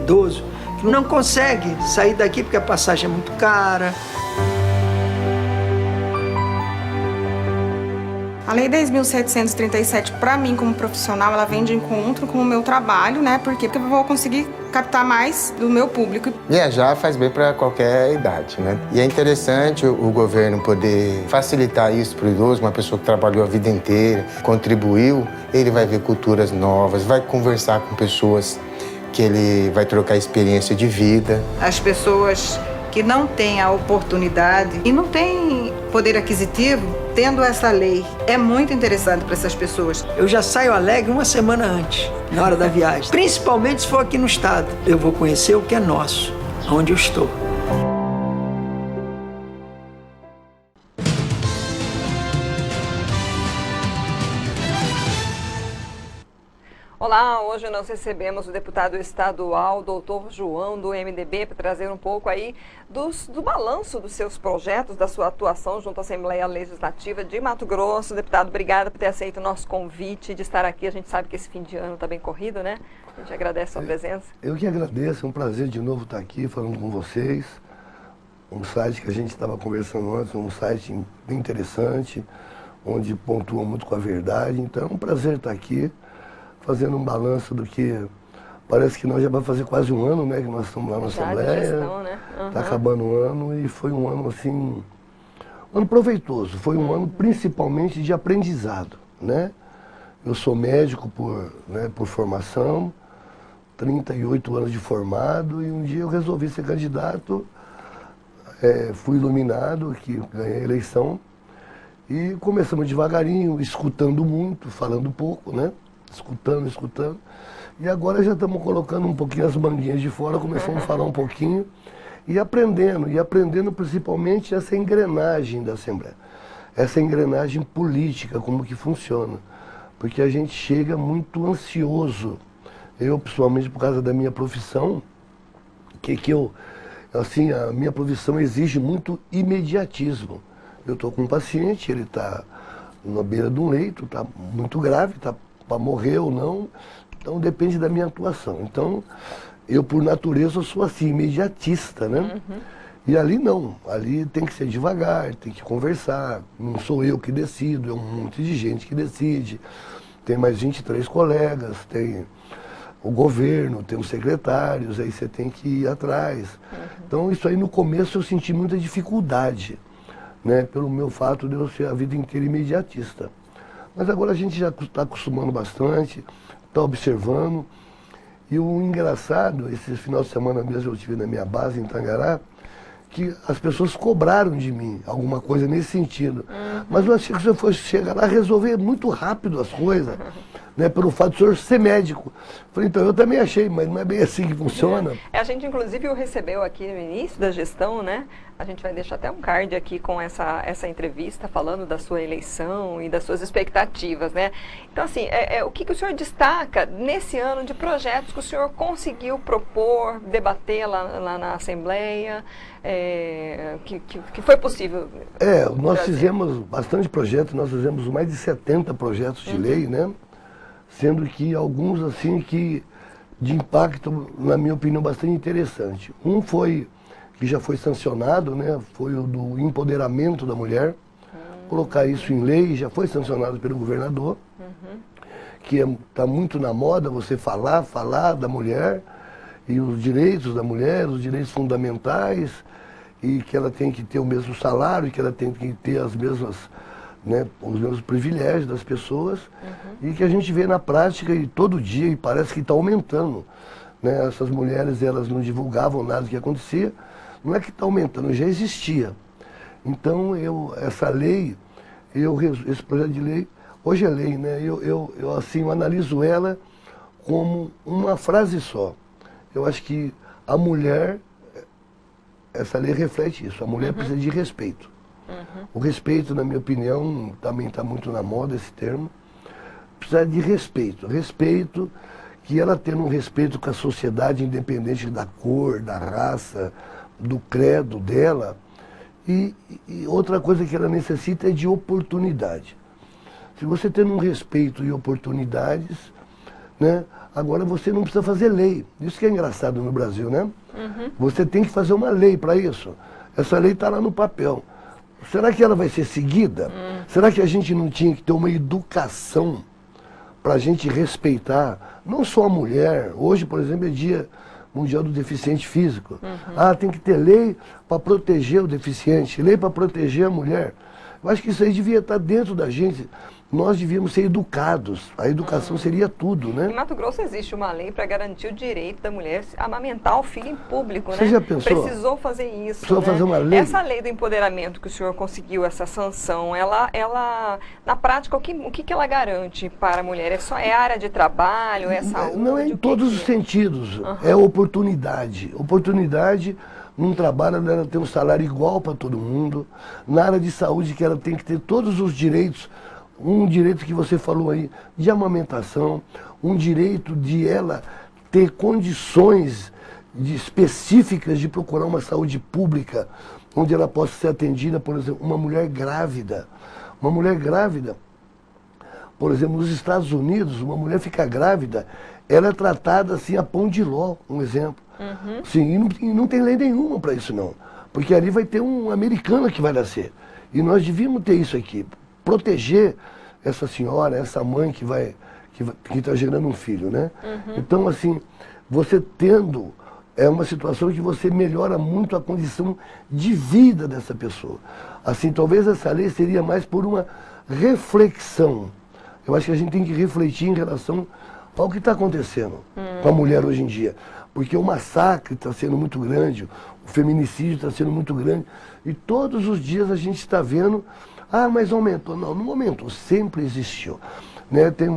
idoso que não consegue sair daqui porque a passagem é muito cara. A Lei 10.737, para mim, como profissional, ela vem de encontro com o meu trabalho, né? Por quê? Porque eu vou conseguir captar mais do meu público. Viajar faz bem para qualquer idade, né? E é interessante o governo poder facilitar isso para o idoso, uma pessoa que trabalhou a vida inteira, contribuiu, ele vai ver culturas novas, vai conversar com pessoas que ele vai trocar experiência de vida. As pessoas que não têm a oportunidade e não têm poder aquisitivo, tendo essa lei, é muito interessante para essas pessoas. Eu já saio alegre uma semana antes, na hora da viagem. Principalmente se for aqui no estado. Eu vou conhecer o que é nosso, onde eu estou. Olá, hoje nós recebemos o deputado estadual, doutor João, do MDB, para trazer um pouco aí do balanço dos seus projetos, da sua atuação junto à Assembleia Legislativa de Mato Grosso. Deputado, obrigada por ter aceito o nosso convite de estar aqui. A gente sabe que esse fim de ano está bem corrido, né? A gente agradece a sua presença. Eu que agradeço, é um prazer de novo estar aqui falando com vocês. Um site que a gente estava conversando antes, um site bem interessante, onde pontua muito com a verdade. Então é um prazer estar aqui, fazendo um balanço do que parece que nós já vai fazer quase um ano, né, que nós estamos lá na Assembleia. Gestão, né? Está acabando o ano e foi um ano assim, um ano proveitoso, foi um ano principalmente de aprendizado, né? Eu sou médico por formação, 38 anos de formado, e um dia eu resolvi ser candidato, fui iluminado, que ganhei a eleição, e começamos devagarinho, escutando muito, falando pouco, né? Escutando. E agora já estamos colocando um pouquinho as manguinhas de fora, começamos a falar um pouquinho e aprendendo principalmente essa engrenagem da Assembleia. Essa engrenagem política, como que funciona. Porque a gente chega muito ansioso. Eu, principalmente por causa da minha profissão, a minha profissão exige muito imediatismo. Eu estou com um paciente, ele está na beira de um leito, está muito grave, está para morrer ou não, então depende da minha atuação. Então, eu por natureza sou assim, imediatista, né? E ali não, ali tem que ser devagar, tem que conversar, não sou eu que decido, é um monte de gente que decide, tem mais 23 colegas, tem o governo, tem os secretários, aí você tem que ir atrás. Então isso aí no começo eu senti muita dificuldade, né? Pelo meu fato de eu ser a vida inteira imediatista. Mas agora a gente já está acostumando bastante, está observando. E o engraçado, esse final de semana mesmo eu estive na minha base em Tangará, que as pessoas cobraram de mim alguma coisa nesse sentido. Mas eu achei que se eu fosse chegar lá, resolver muito rápido as coisas, né, pelo fato de o senhor ser médico. Falei, então eu também achei, mas não é bem assim que funciona. A gente inclusive o recebeu aqui no início da gestão, né? A gente vai deixar até um card aqui com essa entrevista falando da sua eleição e das suas expectativas, né? Então, assim, o que o senhor destaca nesse ano de projetos que o senhor conseguiu propor, debater lá na Assembleia, que foi possível? Nós fizemos bastante projetos, nós fizemos mais de 70 projetos de lei, né? Sendo que alguns, assim, que de impacto, na minha opinião, bastante interessante. Um foi, que já foi sancionado, né? Foi o do empoderamento da mulher. Colocar isso em lei, já foi sancionado pelo governador. Que está muito na moda você falar da mulher e os direitos da mulher, os direitos fundamentais, e que ela tem que ter o mesmo salário, que ela tem que ter as mesmas, né, os mesmos privilégios das pessoas, e que a gente vê na prática e todo dia, e parece que está aumentando, né? Essas mulheres, elas não divulgavam nada do que acontecia, não é que está aumentando, já existia. Então, esse projeto de lei, hoje é lei, né? Eu analiso ela como uma frase só. Eu acho que a mulher, essa lei reflete isso, a mulher precisa de respeito. O respeito, na minha opinião, também está muito na moda esse termo, precisa de respeito. Respeito, que ela tendo um respeito com a sociedade, independente da cor, da raça, do credo dela. E outra coisa que ela necessita é de oportunidade. Se você tendo um respeito e oportunidades, né? Agora você não precisa fazer lei. Isso que é engraçado no Brasil, né? Você tem que fazer uma lei para isso. Essa lei está lá no papel. Será que ela vai ser seguida? Será que a gente não tinha que ter uma educação para a gente respeitar não só a mulher? Hoje, por exemplo, é Dia Mundial do Deficiente Físico. Ah, tem que ter lei para proteger o deficiente, lei para proteger a mulher. Eu acho que isso aí devia estar dentro da gente. Nós devíamos ser educados. A educação seria tudo, né? Em Mato Grosso existe uma lei para garantir o direito da mulher a amamentar o filho em público, Você né? já pensou? Precisou fazer isso, Precisou né? fazer uma lei? Essa lei do empoderamento que o senhor conseguiu, essa sanção, ela na prática, o que ela garante para a mulher? É área de trabalho, é saúde? Não é em todos os sentidos. É oportunidade. Oportunidade num trabalho, ela tem um salário igual para todo mundo. Na área de saúde, que ela tem que ter todos os direitos. Um direito que você falou aí, de amamentação, um direito de ela ter condições específicas de procurar uma saúde pública, onde ela possa ser atendida, por exemplo, uma mulher grávida. Uma mulher grávida, por exemplo, nos Estados Unidos, uma mulher fica grávida, ela é tratada assim a pão de ló, um exemplo. Sim, e não tem lei nenhuma para isso não, porque ali vai ter um americano que vai nascer. E nós devíamos ter isso aqui. Proteger essa senhora, essa mãe que está gerando um filho, né? Então, assim, você tendo, é uma situação que você melhora muito a condição de vida dessa pessoa. Assim, talvez essa lei seria mais por uma reflexão. Eu acho que a gente tem que refletir em relação ao que está acontecendo com a mulher hoje em dia. Porque o massacre está sendo muito grande, o feminicídio está sendo muito grande, e todos os dias a gente está vendo. Ah, mas aumentou. Não, não aumentou, sempre existiu. Né? Tem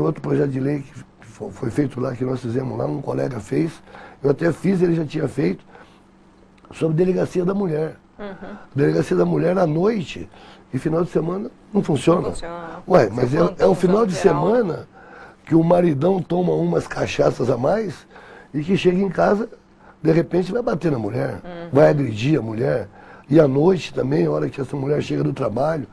outro projeto de lei que foi feito lá, que nós fizemos lá, um colega fez, eu até fiz, ele já tinha feito, sobre delegacia da mulher. Delegacia da mulher à noite e final de semana não funciona. Não funciona. Ué, mas é o final de semana que o maridão toma umas cachaças a mais e que chega em casa, de repente vai bater na mulher, vai agredir a mulher. E à noite também, a hora que essa mulher chega do trabalho,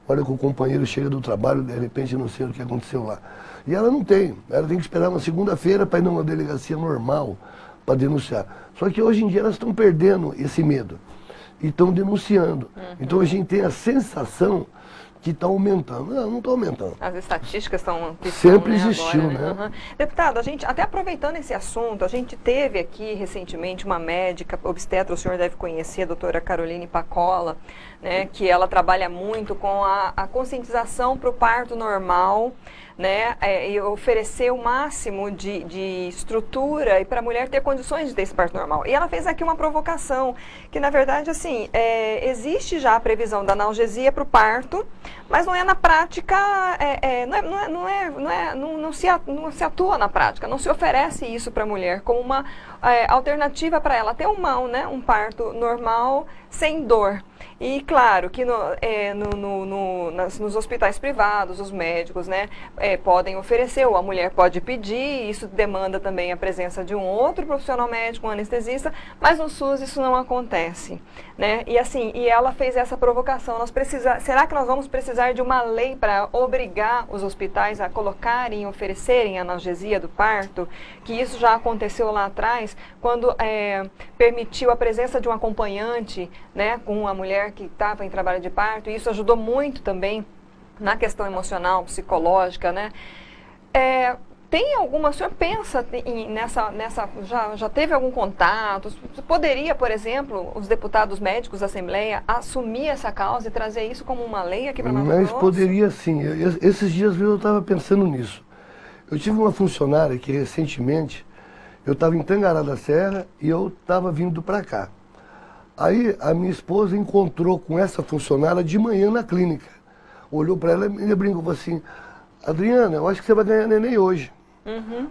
a hora que o companheiro chega do trabalho, de repente não sei o que aconteceu lá. E ela não tem, ela tem que esperar uma segunda-feira para ir numa delegacia normal para denunciar. Só que hoje em dia elas estão perdendo esse medo e estão denunciando. Então a gente tem a sensação que está aumentando. Não está aumentando. As estatísticas estão... Sempre existiu, né? Deputado, a gente, até aproveitando esse assunto, a gente teve aqui recentemente uma médica obstetra, o senhor deve conhecer, a doutora Caroline Pacola, né, que ela trabalha muito com a conscientização para o parto normal, né, e oferecer o máximo de estrutura e para a mulher ter condições de ter esse parto normal. E ela fez aqui uma provocação, que na verdade, assim, existe já a previsão da analgesia para o parto, mas não é na prática, não se atua na prática, não se oferece isso para a mulher como uma alternativa para ela ter um parto normal sem dor. E claro que nos hospitais privados, os médicos, né, podem oferecer, ou a mulher pode pedir, isso demanda também a presença de um outro profissional médico, um anestesista, mas no SUS isso não acontece, né? E assim, e ela fez essa provocação, será que nós vamos precisar de uma lei para obrigar os hospitais a colocarem, oferecerem analgesia do parto, que isso já aconteceu lá atrás, quando permitiu a presença de um acompanhante, né, com a mulher que estava em trabalho de parto, e isso ajudou muito também na questão emocional, psicológica, né? Tem alguma, o senhor pensa já teve algum contato? Poderia, por exemplo, os deputados médicos da Assembleia assumir essa causa e trazer isso como uma lei aqui para Mato Grosso? Mas poderia sim. Esses dias eu estava pensando nisso. Eu tive uma funcionária que recentemente, eu estava em Tangará da Serra e eu estava vindo para cá. Aí a minha esposa encontrou com essa funcionária de manhã na clínica. Olhou para ela e brincou, falou assim, Adriana, eu acho que você vai ganhar neném hoje.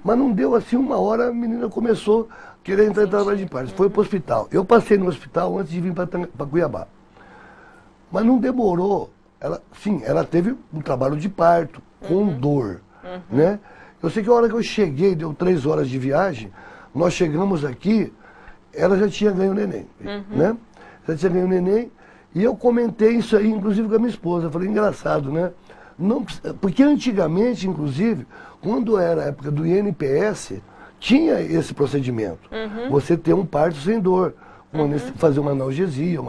Mas não deu assim uma hora, a menina começou a querer entrar em trabalho de parto. Foi para o hospital. Eu passei no hospital antes de vir para Cuiabá. Mas não demorou. Ela teve um trabalho de parto, com dor. Né? Eu sei que a hora que eu cheguei, deu 3 horas de viagem, nós chegamos aqui, ela já tinha ganho o neném, né? Já tinha ganho o neném, e eu comentei isso aí, inclusive com a minha esposa. Eu falei, engraçado, né? Não, porque antigamente, inclusive, quando era a época do INPS, tinha esse procedimento. Você ter um parto sem dor, fazer uma analgesia,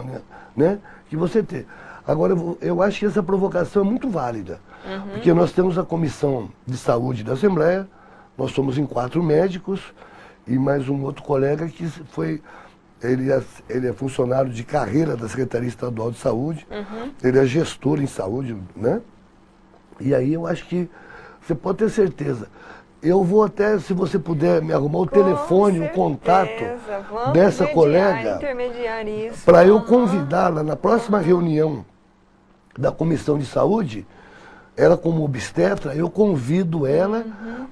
né? Que você ter. Agora, eu acho que essa provocação é muito válida, porque nós temos a Comissão de Saúde da Assembleia, nós somos em 4 médicos e mais um outro colega que foi... Ele é funcionário de carreira da Secretaria Estadual de Saúde, ele é gestor em saúde, né? E aí eu acho que você pode ter certeza. Eu vou até, se você puder me arrumar o telefone, o contato dessa colega, para eu convidá-la na próxima reunião da Comissão de Saúde, ela como obstetra, eu convido ela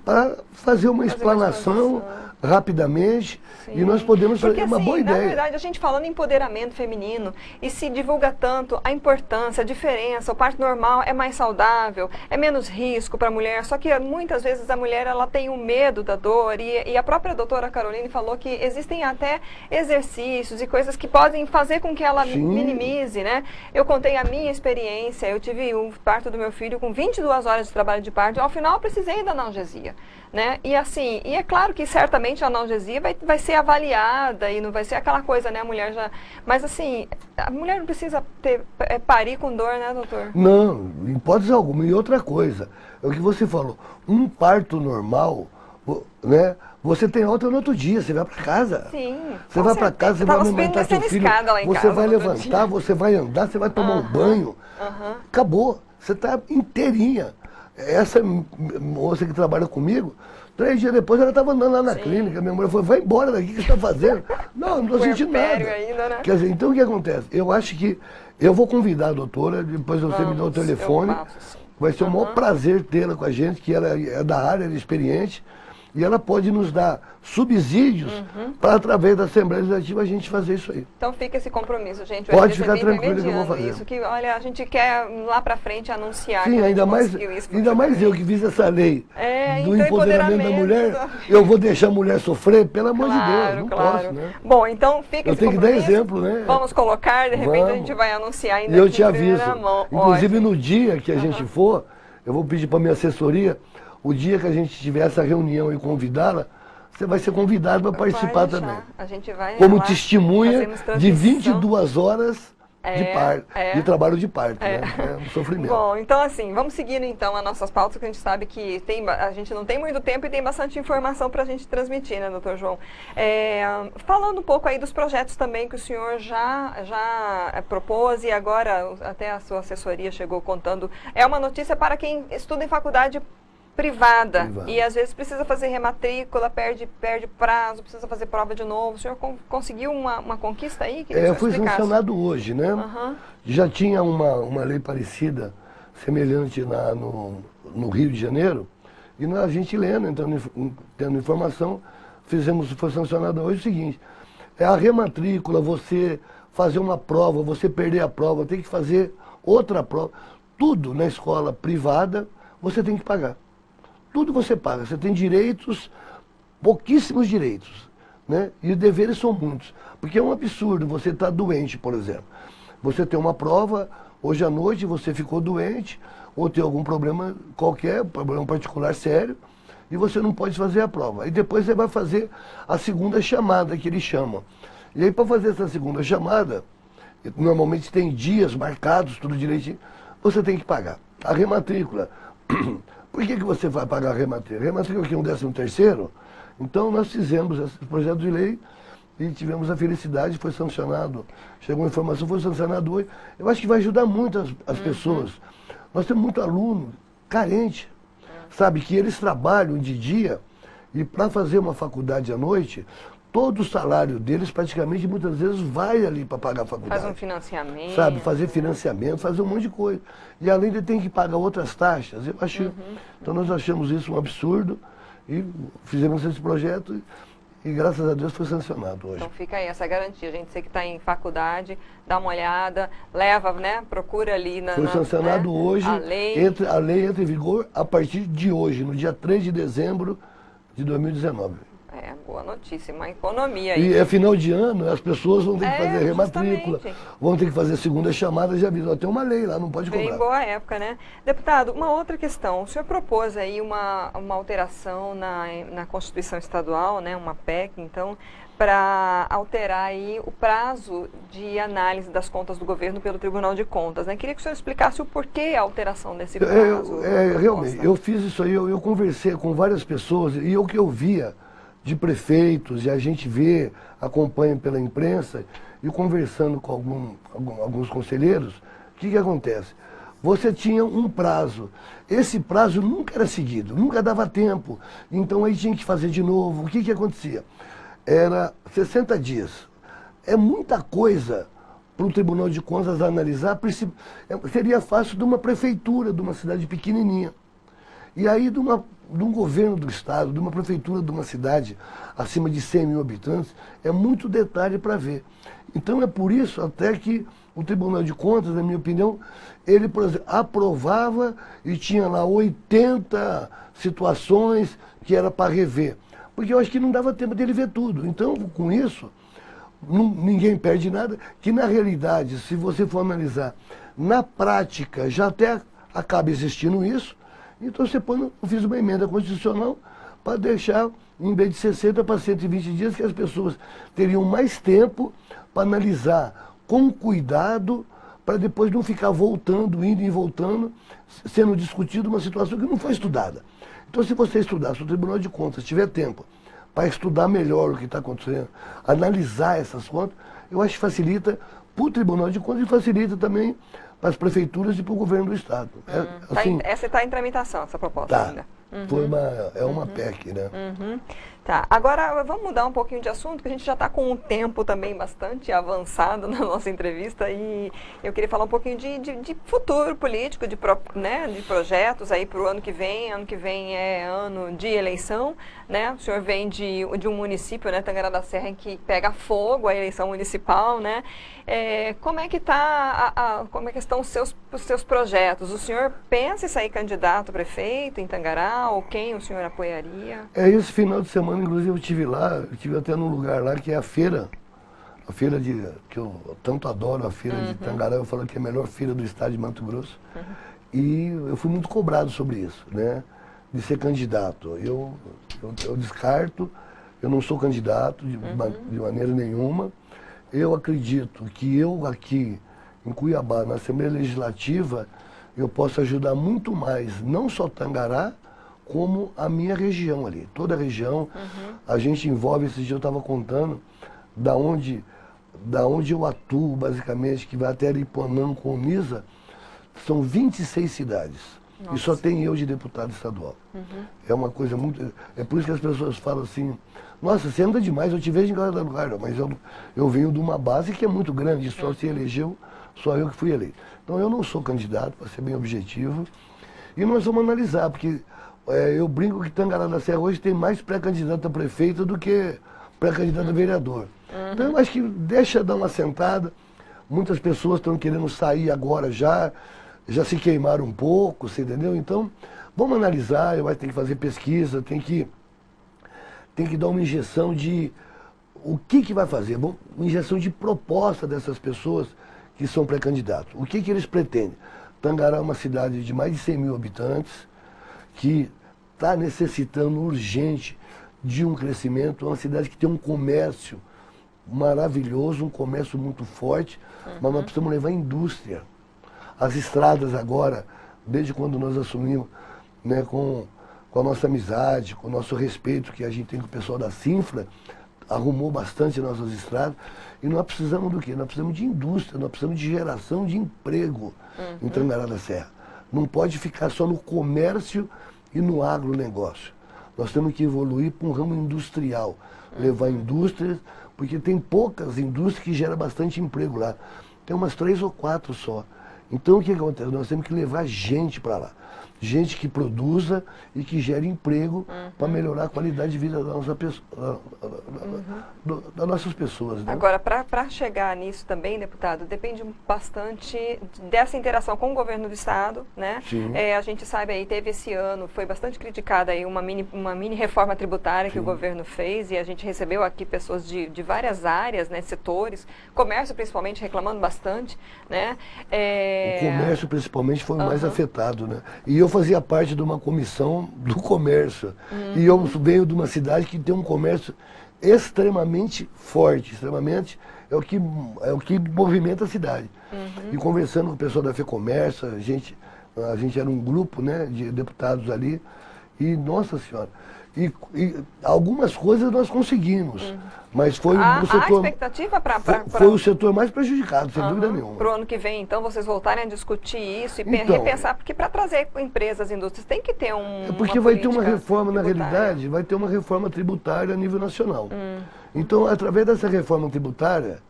para fazer uma explanação rapidamente. Sim. E nós podemos fazer uma boa ideia. Na verdade, a gente falando em empoderamento feminino e se divulga tanto a importância, a diferença, o parto normal é mais saudável, é menos risco para a mulher, só que muitas vezes a mulher ela tem um medo da dor e a própria doutora Caroline falou que existem até exercícios e coisas que podem fazer com que ela minimize, né? Eu contei a minha experiência, eu tive o parto do meu filho com 22 horas de trabalho de parto e ao final eu precisei da analgesia, né? E assim, e é claro que certamente a analgesia vai ser avaliada e não vai ser aquela coisa, né, a mulher já... Mas assim, a mulher não precisa parir com dor, né, doutor? Não, em hipótese alguma. E outra coisa, é o que você falou, um parto normal, né, você tem alta no outro dia, você vai para casa. Sim. Você vai para casa, você vai alimentar seu filho, você vai levantar, você vai andar, você vai tomar um banho, acabou, você está inteirinha. Essa moça que trabalha comigo, 3 dias depois ela estava andando lá na clínica, minha mulher falou, vai embora daqui, o que você está fazendo? Não estou sentindo nada. Ainda, né? Quer dizer, então o que acontece? Eu acho que eu vou convidar a doutora, depois você me dá o telefone, vai ser o maior prazer tê-la com a gente, que ela é da área, ela é experiente, e ela pode nos dar subsídios para, através da Assembleia Legislativa, a gente fazer isso aí. Então fica esse compromisso, gente. Pode ficar tranquilo que eu vou fazer. Isso que, olha, a gente quer lá para frente anunciar. Sim, ainda mais eu que fiz essa lei do empoderamento da mulher, eu vou deixar a mulher sofrer, pelo amor de Deus, não posso, né? Bom, então fica esse compromisso. Eu tenho que dar exemplo, né? Vamos colocar, de repente a gente vai anunciar ainda. E eu te aviso, inclusive no dia que a gente for, eu vou pedir para minha assessoria, o dia que a gente tiver essa reunião e convidá-la, você vai ser convidado para participar também. A gente vai como testemunha de 22 horas de parto, de trabalho de parto, né? É um sofrimento. Bom, então assim, vamos seguindo então as nossas pautas, que a gente sabe que a gente não tem muito tempo e tem bastante informação para a gente transmitir, né, doutor João? Falando um pouco aí dos projetos também que o senhor já propôs e agora até a sua assessoria chegou contando, é uma notícia para quem estuda em faculdade privada e às vezes precisa fazer rematrícula, perde prazo, precisa fazer prova de novo. O senhor conseguiu uma conquista aí? Foi sancionado hoje, né? Já tinha uma lei parecida, semelhante no Rio de Janeiro, e a gente lendo, tendo informação, foi sancionado hoje o seguinte, é a rematrícula, você fazer uma prova, você perder a prova, tem que fazer outra prova, tudo na escola privada você tem que pagar. Tudo você paga, você tem direitos, pouquíssimos direitos, né? E os deveres são muitos. Porque é um absurdo você estar doente, por exemplo. Você tem uma prova, hoje à noite você ficou doente, ou tem algum problema qualquer, problema particular sério, e você não pode fazer a prova. E depois você vai fazer a segunda chamada, que eles chamam. E aí, para fazer essa segunda chamada, normalmente tem dias marcados, tudo direitinho, você tem que pagar. A rematrícula... Por que você vai pagar a rematrícula? Rematrícula aqui é um 13º. Então nós fizemos esse projeto de lei e tivemos a felicidade, foi sancionado, chegou a informação, foi sancionado hoje. Eu acho que vai ajudar muito as pessoas. Nós temos muito aluno carente, sabe, que eles trabalham de dia e para fazer uma faculdade à noite, todo o salário deles praticamente muitas vezes vai ali para pagar a faculdade. Faz um financiamento. Sabe, fazer financiamento, fazer um monte de coisa. E além de ter que pagar outras taxas. Eu acho, então nós achamos isso um absurdo e fizemos esse projeto e graças a Deus foi sancionado hoje. Então fica aí essa garantia. A gente sei que está em faculdade, dá uma olhada, leva, né, procura ali Foi sancionado hoje, a lei entra em vigor a partir de hoje, no dia 3 de dezembro de 2019. boa notícia, uma economia E aí. é final de ano, as pessoas vão ter que fazer rematrícula, justamente. vão ter que fazer segunda chamada, já avisou. Tem uma lei lá, não pode Bem cobrar. boa época, né? Deputado, uma outra questão. O senhor propôs aí uma alteração na Constituição Estadual, né? Uma PEC, então, para alterar aí o prazo de análise das contas do governo pelo Tribunal de Contas, né? Queria que o senhor explicasse o porquê a alteração desse prazo. Realmente, eu fiz isso aí, eu conversei com várias pessoas e o que eu via de prefeitos, e a gente vê, acompanha pela imprensa, e conversando com alguns conselheiros, o que acontece? Você tinha um prazo, esse prazo nunca era seguido, nunca dava tempo, então aí tinha que fazer de novo. O que acontecia? Era 60 dias. É muita coisa para o Tribunal de Contas analisar. Seria fácil de uma prefeitura, de uma cidade pequenininha. E aí de um governo do estado, de uma prefeitura de uma cidade acima de 100 mil habitantes, é muito detalhe para ver. Então é por isso até que o Tribunal de Contas, na minha opinião, ele, por exemplo, aprovava e tinha lá 80 situações que era para rever. Porque eu acho que não dava tempo dele ver tudo. Então, com isso, ninguém perde nada, que na realidade, se você for analisar, na prática, já até acaba existindo isso, então você põe, eu fiz uma emenda constitucional para deixar, em vez de 60 para 120 dias, que as pessoas teriam mais tempo para analisar com cuidado, para depois não ficar voltando, indo e voltando, sendo discutido uma situação que não foi estudada. Então, se você estudar, se o Tribunal de Contas tiver tempo para estudar melhor o que está acontecendo, analisar essas contas, eu acho que facilita para o Tribunal de Contas e facilita também para as prefeituras e para o governo do Estado. Essa está em tramitação, essa proposta ainda. É uma PEC, né? Tá, agora vamos mudar um pouquinho de assunto, porque a gente já está com um tempo também bastante avançado na nossa entrevista e eu queria falar um pouquinho de futuro político, de projetos aí para o ano que vem. Ano que vem é ano de eleição, né? O senhor vem de um município, né, Tangará da Serra, em que pega fogo a eleição municipal, né? Como é que estão os seus projetos? O senhor pensa em sair candidato a prefeito em Tangará, ou quem o senhor apoiaria? Esse final de semana, inclusive, eu estive lá, eu estive até num lugar lá que é a feira que eu tanto adoro, a feira de Tangará. Eu falo que é a melhor feira do estado de Mato Grosso. E eu fui muito cobrado sobre isso, né? De ser candidato. Eu descarto, eu não sou candidato de maneira nenhuma. Eu acredito que eu aqui em Cuiabá, na Assembleia Legislativa, eu posso ajudar muito mais, não só Tangará, como a minha região ali. Toda a região, a gente envolve, esse dia eu estava contando, da onde eu atuo, basicamente, que vai até Aripuanã com o Misa, são 26 cidades. Nossa. E só tem eu de deputado estadual. É uma coisa muito... É por isso que as pessoas falam assim, nossa, você anda demais, eu te vejo em cada lugar, mas eu venho de uma base que é muito grande, só se elegeu, só eu que fui eleito. Então eu não sou candidato, para ser bem objetivo, e nós vamos analisar, porque eu brinco que Tangará da Serra hoje tem mais pré-candidato a prefeito do que pré-candidato a vereador. Então eu acho que deixa dar uma sentada, muitas pessoas estão querendo sair agora já se queimaram um pouco, você entendeu? Então, vamos analisar, eu acho que tem que fazer pesquisa, tem que dar uma injeção de o que vai fazer, uma injeção de proposta dessas pessoas que são pré-candidatos. O que eles pretendem? Tangará é uma cidade de mais de 100 mil habitantes, que está necessitando urgente de um crescimento, uma cidade que tem um comércio maravilhoso, um comércio muito forte, mas nós precisamos levar indústria. As estradas agora, desde quando nós assumimos, né, com a nossa amizade, com o nosso respeito que a gente tem com o pessoal da Sinfra, arrumou bastante nossas estradas, e nós precisamos do quê? Nós precisamos de indústria, nós precisamos de geração de emprego em Tangará da Serra. Não pode ficar só no comércio e no agronegócio. Nós temos que evoluir para um ramo industrial, levar indústrias, porque tem poucas indústrias que geram bastante emprego lá. Tem umas 3 ou 4 só. Então o que acontece? Nós temos que levar gente para lá. gente que produza e que gere emprego para melhorar a qualidade de vida da nossa pessoa, das nossas pessoas. Né? Agora, para chegar nisso também, deputado, depende bastante dessa interação com o governo do estado, né? A gente sabe aí, teve esse ano, foi bastante criticada aí uma mini reforma tributária que o governo fez, e a gente recebeu aqui pessoas de várias áreas, né, setores, comércio principalmente reclamando bastante, né? O comércio principalmente foi o mais afetado, né? E eu fazia parte de uma comissão do comércio. E eu venho de uma cidade que tem um comércio extremamente forte, extremamente, é o que movimenta a cidade. E conversando com o pessoal da FEComércio, a gente era um grupo, né, de deputados ali, e nossa senhora, e algumas coisas nós conseguimos, mas foi o setor... A expectativa foi o setor mais prejudicado, sem dúvida nenhuma. Para o ano que vem, então, vocês voltarem a discutir isso e repensar, porque para trazer empresas, indústrias, tem que ter porque vai ter uma reforma, na realidade, vai ter uma reforma tributária a nível nacional. Então, através dessa reforma tributária,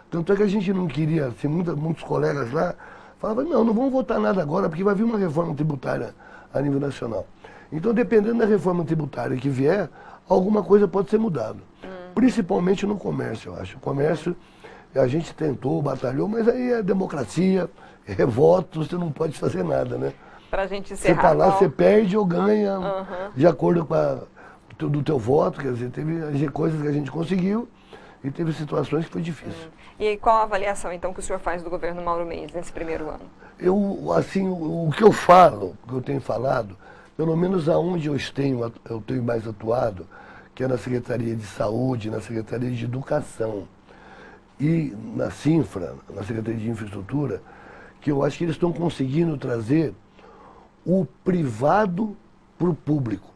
tanto é que a gente não queria, assim, muitos colegas lá falavam, não vamos votar nada agora, porque vai vir uma reforma tributária a nível nacional. Então, dependendo da reforma tributária que vier, alguma coisa pode ser mudada. Principalmente no comércio, eu acho. O comércio, a gente tentou, batalhou, mas aí é democracia, é voto, você não pode fazer nada, né? Pra gente encerrar. Você está lá, você perde ou ganha, de acordo com do teu voto, quer dizer, teve coisas que a gente conseguiu e teve situações que foi difícil. E qual a avaliação, então, que o senhor faz do governo Mauro Mendes nesse primeiro ano? Assim, o que eu falo, o que eu tenho falado, pelo menos aonde eu tenho mais atuado, que é na Secretaria de Saúde, na Secretaria de Educação e na Cinfra, na Secretaria de Infraestrutura, que eu acho que eles estão conseguindo trazer o privado para o público,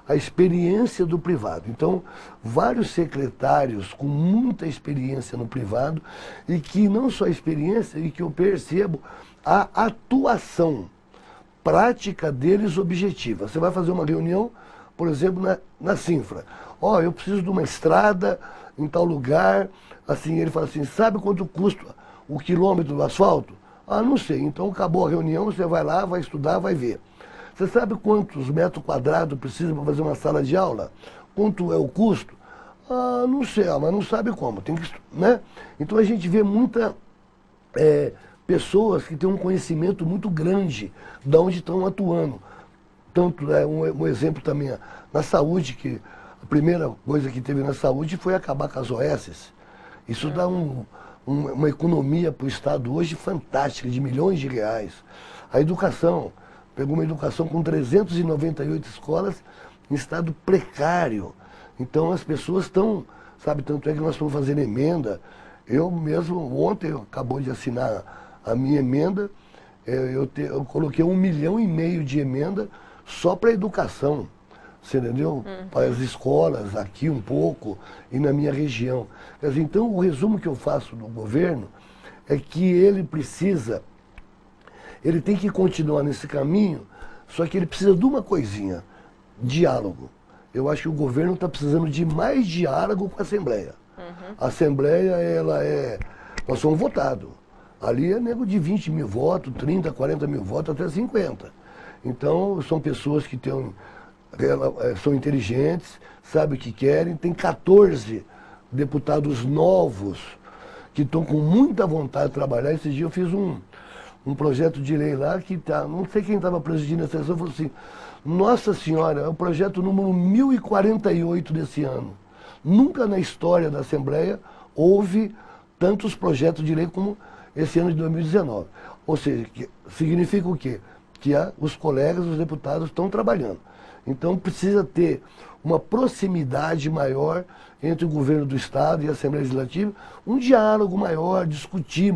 a experiência do privado. Então, vários secretários com muita experiência no privado e que não só a experiência, e que eu percebo a atuação prática deles objetiva. Você vai fazer uma reunião, por exemplo, na Cinfra. Eu preciso de uma estrada em tal lugar. Assim, ele fala assim, sabe quanto custa o quilômetro do asfalto? Não sei. Então, acabou a reunião, você vai lá, vai estudar, vai ver. Você sabe quantos metros quadrados precisa para fazer uma sala de aula? Quanto é o custo? Não sei, mas não sabe como. Tem que, né? Então, a gente vê muita... pessoas que têm um conhecimento muito grande de onde estão atuando. Tanto, um exemplo também, na saúde, que a primeira coisa que teve na saúde foi acabar com as OS. Isso dá uma economia para o Estado hoje fantástica, de milhões de reais. A educação, pegou uma educação com 398 escolas em estado precário. Então as pessoas estão, sabe, tanto é que nós estamos fazendo emenda. Eu mesmo, ontem, acabou de assinar a minha emenda, eu coloquei 1,5 milhão de emenda só para a educação, você entendeu? Para as escolas, aqui um pouco, e na minha região. Quer dizer, então, o resumo que eu faço do governo é que ele tem que continuar nesse caminho, só que ele precisa de uma coisinha, diálogo. Eu acho que o governo está precisando de mais diálogo com a Assembleia. A Assembleia, nós somos votados. Ali é nego de 20 mil votos, 30, 40 mil votos, até 50. Então, são pessoas que são inteligentes, sabem o que querem. Tem 14 deputados novos que estão com muita vontade de trabalhar. Esse dia eu fiz um projeto de lei lá que não sei quem estava presidindo a sessão, falou assim, nossa senhora, é o projeto número 1048 desse ano. Nunca na história da Assembleia houve tantos projetos de lei como esse ano de 2019. Ou seja, significa o quê? Que os colegas, os deputados estão trabalhando. Então precisa ter uma proximidade maior entre o governo do Estado e a Assembleia Legislativa, um diálogo maior, discutir,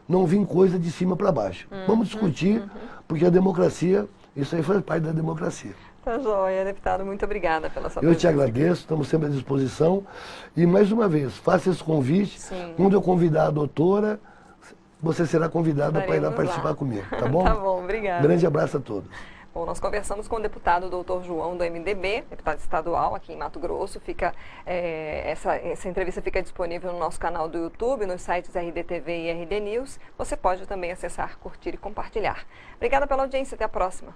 não vir coisa de cima para baixo. Vamos discutir, porque a democracia, isso aí faz parte da democracia. Tá joia, deputado. Muito obrigada pela sua presença. Eu te agradeço, estamos sempre à disposição. E mais uma vez, faça esse convite. Sim. Quando eu convidar a doutora, você será convidada para ir lá participar comigo, tá bom? Tá bom, obrigada. Grande abraço a todos. Bom, nós conversamos com o deputado Dr. João do MDB, deputado estadual aqui em Mato Grosso. Essa entrevista fica disponível no nosso canal do YouTube, nos sites RDTV e RD News. Você pode também acessar, curtir e compartilhar. Obrigada pela audiência, até a próxima.